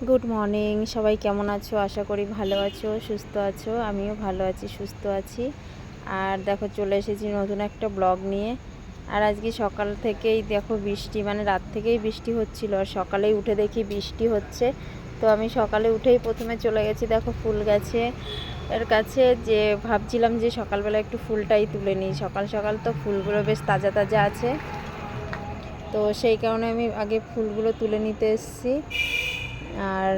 Good morning, সবাই কেমন আছো? আশা করি ভালো আছো, সুস্থ আছো। আমিও ভালো আছি, সুস্থ আছি। আর দেখো চলে এসেছি নতুন একটা ব্লগ নিয়ে। আর আজকে সকাল থেকেই দেখো বৃষ্টি, মানে রাত থেকেই বৃষ্টি হচ্ছিল, আর সকালেই উঠে দেখি বৃষ্টি হচ্ছে। তো আমি সকালে উঠেই প্রথমে চলে গেছি দেখো ফুল গাছে এর কাছে, যে ভাবছিলাম যে সকালবেলা একটু ফুলটাই তুলে নিই। সকাল সকাল তো ফুলগুলো বেশ তাজা তাজা আছে, তো সেই কারণে আমি আগে ফুলগুলো তুলে নিতে এসেছি। আর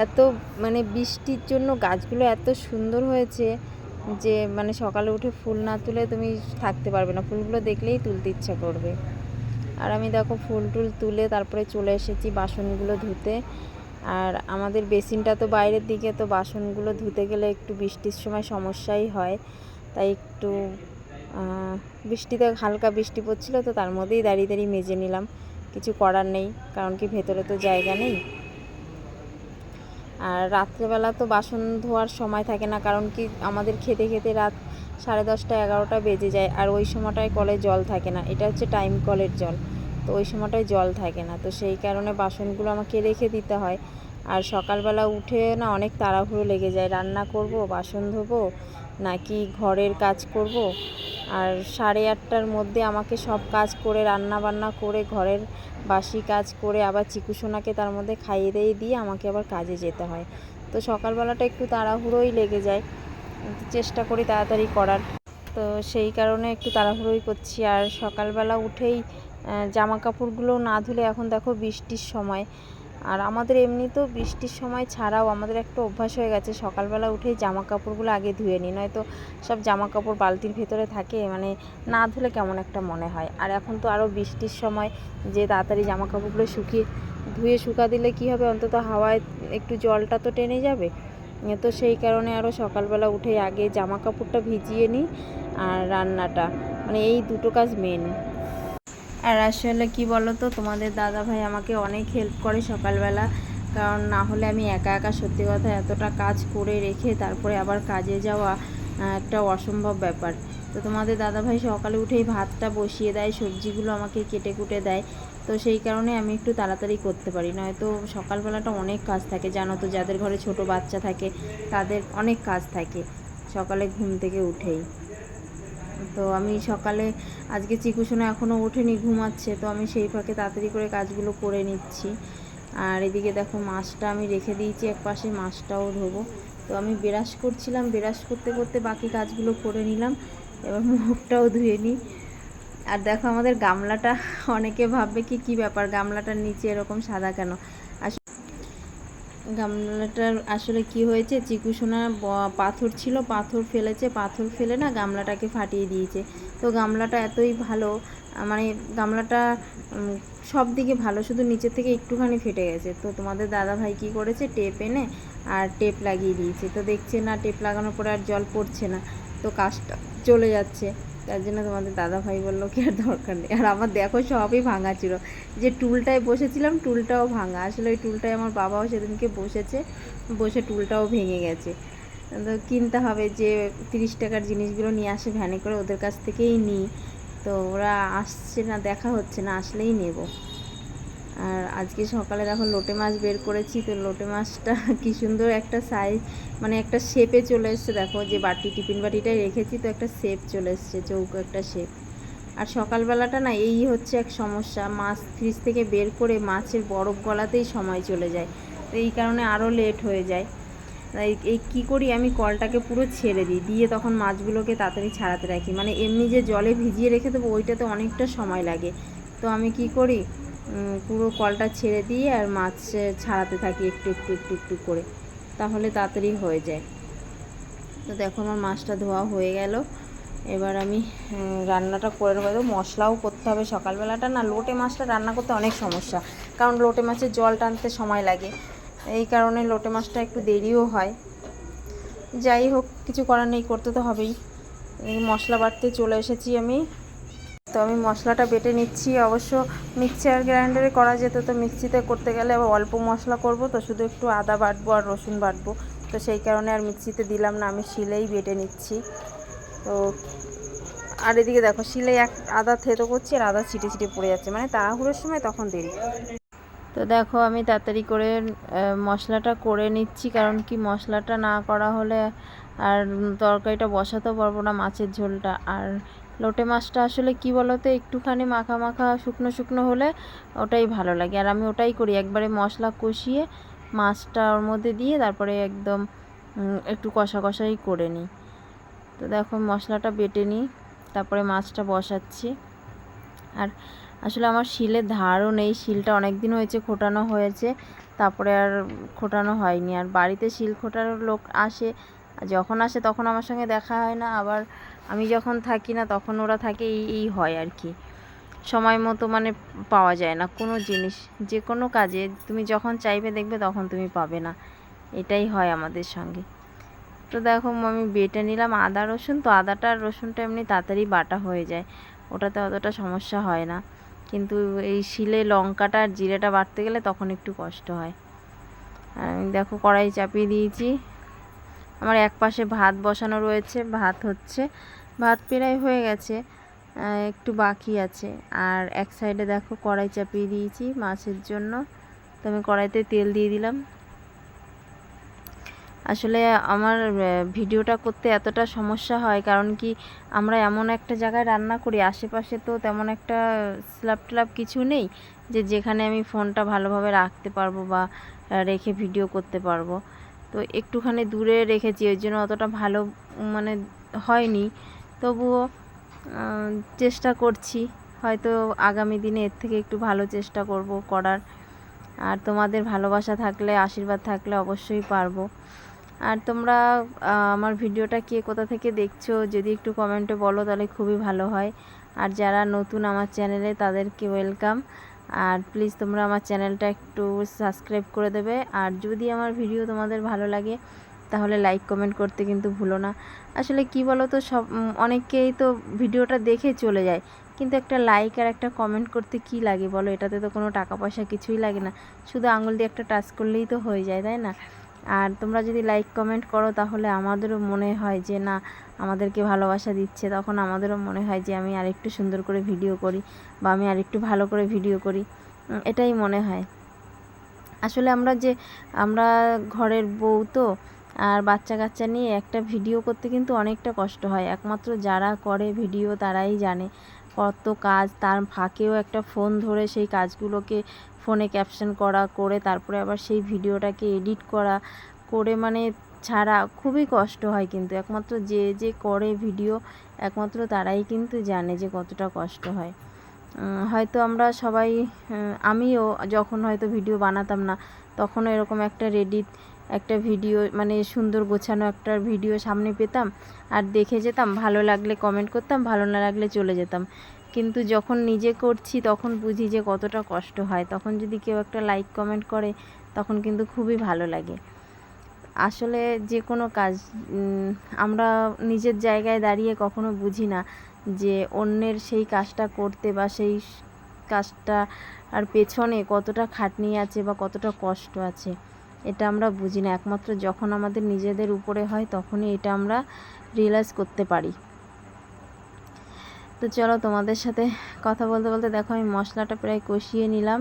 এত মানে বৃষ্টির জন্য গাছগুলো এত সুন্দর হয়েছে যে মানে সকালে উঠে ফুল না তুলে তুমি থাকতে পারবে না, ফুলগুলো দেখলেই তুলতে ইচ্ছা করবে। আর আমি দেখো ফুল টুল তুলে তারপরে চলে এসেছি বাসনগুলো ধুতে। আর আমাদের বেসিনটা তো বাইরের দিকে, তো বাসনগুলো ধুতে গেলে একটু বৃষ্টির সময় সমস্যাই হয়, তাই একটু বৃষ্টিতে হালকা বৃষ্টি পড়ছিল, তো তার মধ্যেই দাঁড়িয়ে দাঁড়িয়ে মেজে নিলাম। কিছু করার নেই, কারণ কি ভেতরে তো জায়গা নেই। আর রাত্রেবেলা তো বাসন ধোয়ার সময় থাকে না, কারণ কি আমাদের খেতে খেতে রাত 10:30 11টা বেজে যায়, আর ওই সময়টায় কলে জল থাকে না। এটা হচ্ছে টাইম কলের জল, তো ওই সময়টায় জল থাকে না, তো সেই কারণে বাসনগুলো আমাকে রেখে দিতে হয়। আর সকালবেলা উঠে না অনেক তাড়াহুড়ো লেগে যায়, রান্না করব, বাসন ধোবো, নাকি ঘরের কাজ করব। আর 8:30টার মধ্যে আমাকে সব কাজ করে, রান্না বান্না করে, ঘরের বাসি কাজ করে, আবার চিকুসোনাকে তার মধ্যে খাইয়ে দিয়ে আমাকে আবার কাজে যেতে হয়। তো সকালবেলাটা একটু তাড়াহুড়োই লেগে যায়, চেষ্টা করি তাড়াতাড়ি করার, তো সেই কারণে একটু তাড়াহুড়োই করছি। আর সকালবেলা উঠেই জামা কাপড়গুলো না ধুলে, এখন দেখো বৃষ্টির সময়, আর আমাদের এমনিতেও বৃষ্টির সময় ছাড়াও আমাদের একটা অভ্যাস হয়ে গেছে সকালবেলা উঠেই জামা কাপড়গুলো আগে ধুয়ে নিই, নয়তো সব জামা কাপড় বালতির ভেতরে থাকে, মানে না ধুলে কেমন একটা মনে হয়। আর এখন তো আরও বৃষ্টির সময়, যে তাড়াতাড়ি জামা কাপড়গুলো ধুয়ে শুকা দিলে কী হবে, অন্তত হাওয়ায় একটু জলটা তো টেনে যাবে। তো সেই কারণে আরও সকালবেলা উঠে আগে জামা কাপড়টা ভিজিয়ে নিই, আর রান্নাটা, মানে এই দুটো কাজ মেন। আর আসলে কি বলো তো, তোমাদের দাদাভাই আমাকে অনেক হেল্প করে সকালবেলা, কারণ না হলে আমি একা একা সত্যি কথা এতটা কাজ করে রেখে তারপরে আবার কাজে যাওয়া একটা অসম্ভব ব্যাপার। তো তোমাদের দাদাভাই সকালে উঠেই ভাতটা বসিয়ে দেয়, সবজিগুলো আমাকে কেটে কুটে দেয়, তো সেই কারণে আমি একটু তাড়াতাড়ি করতে পারি। নয়তো সকালবেলাটা অনেক কাজ থাকে, জানো তো, যাদের ঘরে ছোট বাচ্চা থাকে তাদের অনেক কাজ থাকে সকালে ঘুম থেকে উঠেই। তো আমি সকালে আজকে চিকুসোনা এখনও ওঠেনি, ঘুমাচ্ছে, তো আমি সেই ফাঁকে তাড়াতাড়ি করে কাজগুলো করে নিচ্ছি। আর এদিকে দেখো মাছটা আমি রেখে দিয়েছি এক পাশে, মাছটাও ধোবো। তো আমি ব্রাশ করছিলাম, ব্রাশ করতে করতে বাকি কাজগুলো করে নিলাম। এবার মুখটাও ধুয়ে নিই। আর দেখো আমাদের গামলাটা, অনেকে ভাববে কি কী ব্যাপার, গামলাটার নিচে এরকম সাদা কেন। গামলাটার আসলে কি হয়েছে, চিকুসোনা পাথর ছিল, পাথর ফেলেছে, পাথর ফেলে না গামলাটাকে ফাটিয়ে দিয়েছে। তো গামলাটা এতই ভালো, মানে গামলাটা সব দিকে ভালো, শুধু নিচের থেকে একটুখানি ফেটে গেছে। তো তোমাদের দাদাভাই কী করেছে, টেপ এনে আর টেপ লাগিয়ে দিয়েছে। তো দেখছে না টেপ লাগানোর পরে আর জল পড়ছে না, তো কাজটা চলে যাচ্ছে। তার জন্য তোমাদের দাদাভাই বললো কি আর দরকার নেই। আর আমার দেখো সবই ভাঙা ছিল, যে টুলটায় বসেছিলাম টুলটাও ভাঙা। আসলে ওই টুলটায় আমার বাবাও সেদিনকে বসে টুলটাও ভেঙে গেছে। তো কিনতে হবে, যে 30 টাকার জিনিসগুলো নিয়ে আসে ভ্যানে করে, ওদের কাছ থেকেই নিই। তো ওরা আসছে না, দেখা হচ্ছে না, আসলেই নেব। আর আজকে সকালে দেখো লোটে মাছ বের করেছি, তো লোটে মাছটা কী সুন্দর একটা সাইজ, মানে একটা শেপে চলে এসছে। দেখো যে টিফিন বাটিটাই রেখেছি, তো একটা শেপ চলে এসছে, চৌকো একটা শেপ। আর সকালবেলাটা না এই হচ্ছে এক সমস্যা, মাছ ফ্রিজ থেকে বের করে মাছের বরফ গলাতেই সময় চলে যায়, তো এই কারণে আরও লেট হয়ে যায়। এই কী করি, আমি কলটাকে পুরো ছেড়ে দিয়ে তখন মাছগুলোকে তাড়াতাড়ি ছাড়াতে রাখি। মানে এমনি যে জলে ভিজিয়ে রেখে দেবো ওইটাতে অনেকটা সময় লাগে, তো আমি কি করি, পুরো কলটা ছেড়ে দিয়ে আর মাছ ছাড়াতে থাকি একটু একটু একটু একটু করে, তাহলে তাড়াতাড়ি হয়ে যায়। তো দেখো আমার মাছটা ধোয়া হয়ে গেল। এবার আমি রান্নাটা করে নেবো, মশলাও করতে হবে। সকালবেলাটা না লোটে মাছটা রান্না করতে অনেক সমস্যা, কারণ লোটে মাছের জল টানতে সময় লাগে, এই কারণে লোটে মাছটা একটু দেরিও হয়। যাই হোক, কিছু করার নেই, করতে তো হবেই। মশলা বাটতে চলে এসেছি আমি। তো আমি মশলাটা বেটে নিচ্ছি। অবশ্য মিক্সচার গ্রাইন্ডারে করা যেত, তো মিক্সিতে করতে গেলে আবার অল্প মশলা করব, তো শুধু একটু আদা বাটবো আর রসুন বাটবো, তো সেই কারণে আর মিক্সিতে দিলাম না, আমি শিলেই বেটে নিচ্ছি। তো আর এদিকে দেখো শিলে আদা থেতো করছি, আর আদা ছিটে ছিটে পড়ে যাচ্ছে, মানে তাড়াহুড়োর সময় তখন দেরি। তো তো দেখো আমি তাড়াতাড়ি করে মশলাটা করে নিচ্ছি, কারণ কি মশলাটা না করা হলে আর তরকারিটা বসাতেও পারবো না, মাছের ঝোলটা। আর লোটে মাছটা আসলে কি বলো তো, একটুখানি মাখা মাখা শুকনো শুকনো হলে ওটাই ভালো লাগে। আর আমি ওটাই করি, একবারে মশলা কষিয়ে মাছটা ওর মধ্যে দিয়ে তারপরে একদম একটু কষা কষাই করে নিই। তো দেখো মশলাটা বেটে নিই, তারপরে মাছটা বসাচ্ছি। আর আসলে আমার শিলের ধারও নেই, শিলটা অনেক দিন হয়েছে খোটানো হয়েছে, তারপরে আর খোটানো হয়নি। আর বাড়িতে শিল খোটানোর লোক আসে, যখন আসে তখন আমার সঙ্গে দেখা হয় না, আবার আমি যখন থাকি না তখন ওরা থাকে, এই হয় আর কি। সময় মতো মানে পাওয়া যায় না কোনো জিনিস, যে কোনো কাজে তুমি যখন চাইবে দেখবে তখন তুমি পাবে না, এটাই হয় আমাদের সঙ্গে। তো দেখো আমি বেটে নিলাম আদা রসুন, তো আদাটা আর রসুনটা এমনি তাড়াতাড়ি বাটা হয়ে যায়, ওটাতে অতটা সমস্যা হয় না। কিন্তু এই শিলে লঙ্কাটা আর জিরেটা বাটতে গেলে তখন একটু কষ্ট হয়। আর আমি দেখো কড়াই চাপিয়ে দিয়েছি, আমার এক পাশে ভাত বসানো রয়েছে, ভাত হচ্ছে, ভাত প্রায় হয়ে গেছে, একটু বাকি আছে। আর এক সাইডে দেখো কড়াই চাপিয়ে দিয়েছি মাছের জন্য, তো আমি কড়াইতে তেল দিয়ে দিলাম। আসলে আমার ভিডিওটা করতে এতটা সমস্যা হয়, কারণ কি আমরা এমন একটা জায়গায় রান্না করি, আশেপাশে তো তেমন একটা স্ল্যাব ট্ল্যাব কিছু নেই যে যেখানে আমি ফোনটা ভালোভাবে রাখতে পারবো বা রেখে ভিডিও করতে পারবো। তো একটুখানি দূরে রেখেছি, ওই জন্য অতটা ভালো মানে হয়নি, তবুও চেষ্টা করছি, হয়তো আগামী দিনে এর থেকে একটু ভালো চেষ্টা করব করার। আর তোমাদের ভালোবাসা থাকলে, আশীর্বাদ থাকলে অবশ্যই পারবো। আর তোমরা আমার ভিডিওটা কে কোথা থেকে দেখছো যদি একটু কমেন্টে বলো তাহলে খুবই ভালো হয়। আর যারা নতুন আমার চ্যানেলে তাদেরকে ওয়েলকাম। আর প্লিজ তোমরা আমার চ্যানেলটা একটু সাবস্ক্রাইব করে দেবে। আর যদি আমার ভিডিও তোমাদের ভালো লাগে তাহলে লাইক কমেন্ট করতে কিন্তু ভুলো না। আসলে কি বলো তো, সব অনেকেই তো ভিডিওটা দেখে চলে যায়, কিন্তু একটা লাইক আর একটা কমেন্ট করতে কি লাগে বলো, এটাতে তো কোনো টাকা পয়সা কিছুই লাগে না, শুধু আঙুল দিয়ে একটা টাচ করলেই তো হয়ে যায়, তাই না? আর তোমরা যদি লাইক কমেন্ট করো তাহলে আমাদেরও মনে হয় যে না, আমাদেরকে ভালোবাসা দিচ্ছে, তখন আমাদেরও মনে হয় যে আমি আরেকটু সুন্দর করে ভিডিও করি বা আমি আরেকটু ভালো করে ভিডিও করি, এটাই মনে হয়। আসলে আমরা ঘরের বউ তো, আর বাচ্চা কাচ্চা নিয়ে একটা ভিডিও করতে কিন্তু অনেকটা কষ্ট হয়, একমাত্র যারা করে ভিডিও তারাই জানে কত কাজ, তার ফাঁকেও একটা ফোন ধরে সেই কাজগুলোকে ফোনে ক্যাপশন করে তারপরে আবার সেই ভিডিওটাকে এডিট করে মানে ছাড়া খুবই কষ্ট হয়। কিন্তু একমাত্র যে করে ভিডিও একমাত্র তারাই কিন্তু জানে যে কতটা কষ্ট হয়। হয়তো আমরা সবাই, আমিও যখন হয়তো ভিডিও বানাতাম না তখনও এরকম একটা ভিডিও মানে সুন্দর গোছানো একটা ভিডিও সামনে পেতাম আর দেখে যেতাম, ভালো লাগলে কমেন্ট করতাম, ভালো না লাগলে চলে যেতাম। কিন্তু যখন নিজে করছি তখন বুঝি যে কতটা কষ্ট হয়, তখন যদি কেউ একটা লাইক কমেন্ট করে তখন কিন্তু খুবই ভালো লাগে। আসলে যে কোনো কাজ আমরা নিজের জায়গায় দাঁড়িয়ে কখনো বুঝি না যে অন্যের সেই কাজটা করতে বা সেই কাজটা আর পেছনে কতটা খাটনি আছে বা কতটা কষ্ট আছে, এটা আমরা বুঝি না। একমাত্র যখন আমাদের নিজেদের উপরে হয় তখনই এটা আমরা রিয়েলাইজ করতে পারি। তো চলো তোমাদের সাথে কথা বলতে বলতে দেখো আমি মশলাটা প্রায় কষিয়ে নিলাম,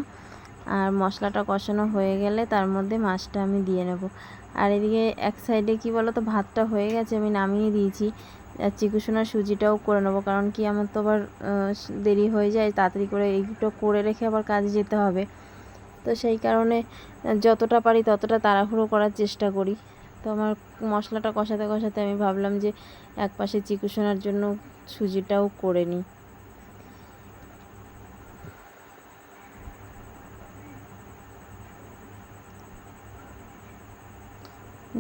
আর মশলাটা কষানো হয়ে গেলে তার মধ্যে মাছটা আমি দিয়ে নেব। আর এদিকে এক সাইডে কি বলো তো, ভাতটা হয়ে গেছে, আমি নামিয়ে দিয়েছি, আর চিকুসোনার সুজিটাও করে নেবো, কারণ কি আমার তো আবার দেরি হয়ে যায়, তাড়াতাড়ি করে এইগুলো করে রেখে আবার কাজে যেতে হবে। তো সেই কারণে যতটা পারি ততটা তাড়াহুড়ো করার চেষ্টা করি। তো আমার মশলাটা কষাতে কষাতে আমি ভাবলাম যে এক পাশে চিকুসোনার জন্য সুজিটাও করে নিই।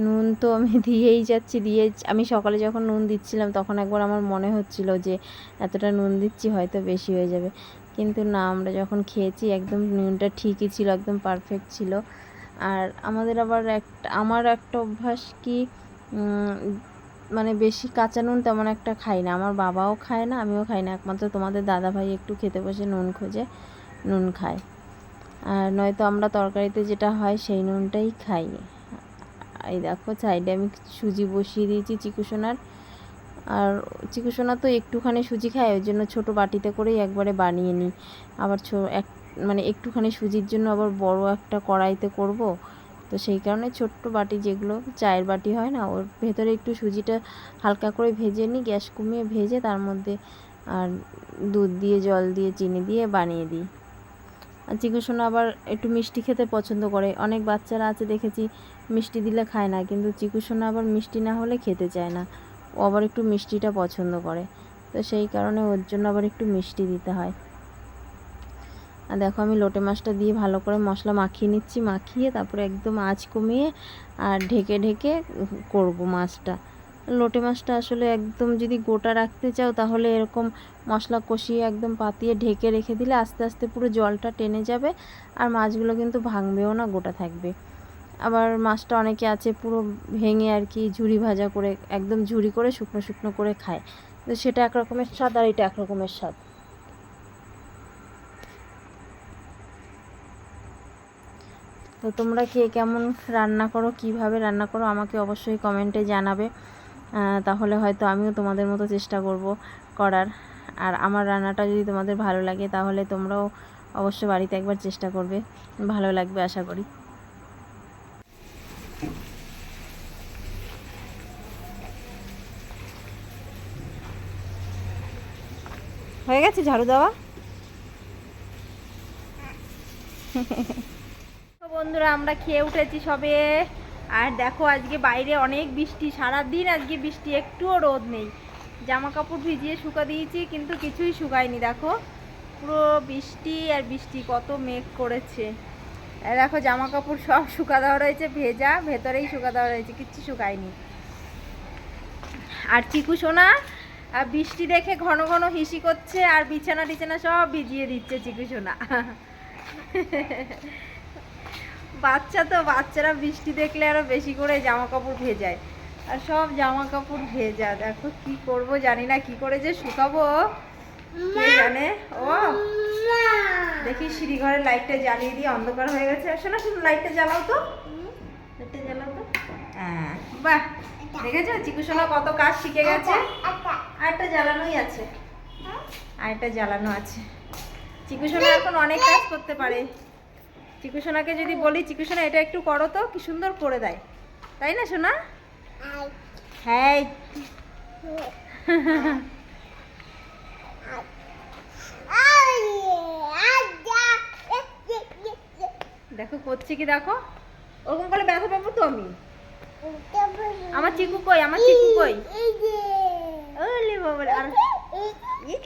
নুন তো আমি দিয়েই যাচ্ছি, আমি সকালে যখন নুন দিচ্ছিলাম তখন একবার আমার মনে হচ্ছিল যে এতটা নুন দিচ্ছি হয়তো বেশি হয়ে যাবে, কিন্তু না, আমরা যখন খেয়েছি একদম নুনটা ঠিকই ছিল, একদম পারফেক্ট ছিল। আর আমার একটা অভ্যাস কি, মানে বেশি কাঁচা নুন তেমন একটা খাই না, আমার বাবাও খায় না, আমিও খাই না, একমাত্র তোমাদের দাদাভাই একটু খেতে বসে নুন খোঁজে, নুন খায়। আর নয়তো আমরা তরকারিতে যেটা হয় সেই নুনটাই খাই। এই দেখো সাইডে আমি সুজি বসিয়ে দিয়েছি চিকুসোনার, আর চিকুসোনা তো একটুখানি সুজি খায়, ওই জন্য ছোটো বাটিতে করেই একবারে বানিয়ে নিই, আবার মানে একটুখানি সুজির জন্য আবার বড় একটা কড়াইতে করব, তো সেই কারণে ছোট্ট বাটি যেগুলো চায়ের বাটি হয় না, ওর ভেতরে একটু সুজিটা হালকা করে ভেজে নিই, গ্যাস কমিয়ে ভেজে তার মধ্যে আর দুধ দিয়ে জল দিয়ে চিনি দিয়ে বানিয়ে দিই। আর চিকু সোনা আবার একটু মিষ্টি খেতে পছন্দ করে। অনেক বাচ্চারা আছে দেখেছি মিষ্টি দিলে খায় না, কিন্তু চিকু সোনা আবার মিষ্টি না হলে খেতে চায় না, ও আবার একটু মিষ্টিটা পছন্দ করে, তো সেই কারণে ওর জন্য আবার একটু মিষ্টি দিতে হয়। আর দেখো আমি লোটে মাছটা দিয়ে ভালো করে মশলা মাখিয়ে নিচ্ছি, মাখিয়ে তারপরে একদম আঁচ কমিয়ে আর ঢেকে ঢেকে করব মাছটা। লোটে মাছটা আসলে একদম যদি গোটা রাখতে চাও তাহলে এরকম মশলা কষিয়ে একদম পাতিয়ে ঢেকে রেখে দিলে আস্তে আস্তে পুরো জলটা টেনে যাবে, আর মাছগুলো কিন্তু ভাঙবেও না, গোটা থাকবে। আবার মাছটা অনেকে আছে পুরো ভেঙে আর কি ঝুরি ভাজা করে, একদম ঝুরি করে শুকনো শুকনো করে খায়, তো সেটা এক রকমের স্বাদ আর এটা এক রকমের স্বাদ। তো তোমরা কে কেমন রান্না করো, কিভাবে রান্না করো আমাকে অবশ্যই কমেন্টে জানাবে, তাহলে হয়তো আমিও তোমাদের মতো চেষ্টা করব করার। আর আমার রান্নাটা যদি তোমাদের ভালো লাগে তাহলে তোমরাও অবশ্যই বাড়িতে একবার চেষ্টা করবে, ভালো লাগবে আশা করি। হয়ে গেছে ঝাড়ু দেওয়া? বন্ধুরা আমরা খেয়ে উঠেছি সবে, আর দেখো আজকে বাইরে অনেক বৃষ্টি, সারাদিন আজকে বৃষ্টি, একটুও রোদ নেই। জামা কাপড় ভিজিয়ে শুকা দিয়েছি কিন্তু কিছুই শুকায়নি, দেখো পুরো বৃষ্টি আর বৃষ্টি, কত মেঘ করেছে। দেখো জামা কাপড় সব শুকা দেওয়া রয়েছে ভেজা, ভেতরেই শুকা দেওয়া রয়েছে, কিচ্ছু শুকায়নি। আর চিকু সোনা বৃষ্টি দেখে ঘন ঘন হিসি করছে আর বিছানা টিছানা সব ভিজিয়ে দিচ্ছে চিকু সোনা। বাচ্চা তো, বাচ্চারা বৃষ্টি দেখলে আরো বেশি করে জামা কাপড় ভেজায়, আর সব জামা কাপড় ভেজা। দেখো কি করব জানি না, কি করে যে শুকাবো কে জানে। ও দেখি সিঁড়ি ঘরের লাইটটা জ্বালিয়ে দিয়ে, অন্ধকার হয়ে গেছে। শোনা শুনো, লাইটটা জ্বালাও তো, লাইটটা জ্বালাও তো। হ্যাঁ বাহ, দেখেছো চিকু সোনা কত কাজ শিখে গেছে। আরেকটা জ্বালানোই আছে, আরেকটা জ্বালানো আছে। চিকু সোনা এখন অনেক কাজ করতে পারে। চিকু সোনাকে যদি বলি চিকু সোনা এটা একটু করো তো, কি সুন্দর করে দেয়, তাই না সোনা? হ্যাঁ দেখো করছি কি, দেখো ওরকম করে ব্যথা পাবো তো আমি। আমার চিকু কই, আমার চিকু কই? ওলে বাবা, আর এই